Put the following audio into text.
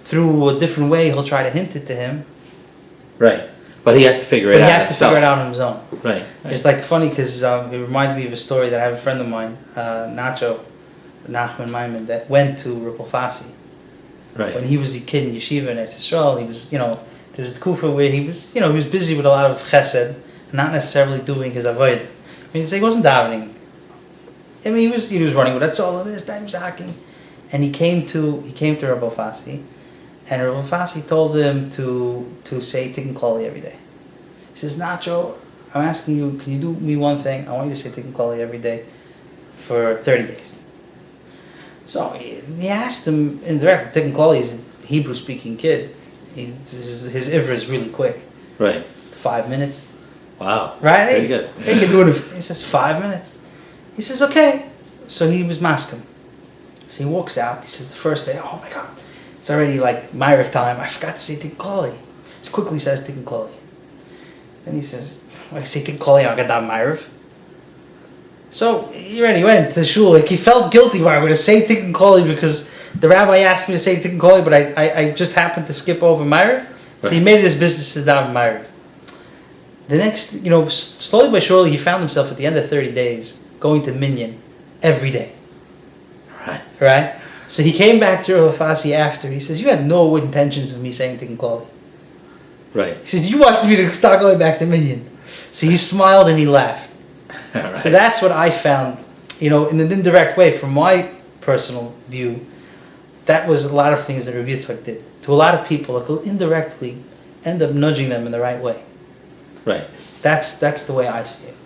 through a different way, he'll try to hint it to him. Right. But he has to figure it out. But he has to figure it out on his own. Right. It's like funny because it reminded me of a story that I have a friend of mine, Nacho Trick, that went to Rabbi Alfasi. Right. When he was a kid in yeshiva in Eretz Yisrael, he was, there was a kufa where he was, he was busy with a lot of chesed, not necessarily doing his avodah. I mean, he wasn't davening. I mean, he was running with that's all of this time hacking, and he came to Rabbi Alfasi, and Rabbi Alfasi told him to say Tikkun Klali every day. He says, Nacho, I'm asking you, can you do me one thing? I want you to say Tikkun Klali every day for 30 days. So he asked him indirectly. Tikkun Klali is a Hebrew-speaking kid. His ivra is really quick. Right. 5 minutes. Wow. Right? Very good. He can do it. He says 5 minutes. He says okay. So he was masking. So he walks out. He says the first day, oh my God, it's already like Ma'ariv time. I forgot to say Tikkun Klali. He quickly says Tikkun Klali. Then he says, I say Tikkun Klali, I got that Ma'ariv. So he already went to shul. Like he felt guilty. Why I'm going to say Tikkun Klali because the rabbi asked me to say Tikkun Klali, but I just happened to skip over Ma'ariv. So he made it his business to daven Ma'ariv. The next, slowly but surely, he found himself at the end of 30 days going to Minyan every day. Right? So he came back to Rabbi Alfasi after. He says, you had no intentions of me saying Tikkun Klali. Right. He said, you wanted me to start going back to Minyan. So he smiled and he laughed. Right. So that's what I found, in an indirect way, from my personal view, that was a lot of things that Rabbi Yitzchak did. To a lot of people, that will indirectly end up nudging them in the right way. Right. That's the way I see it.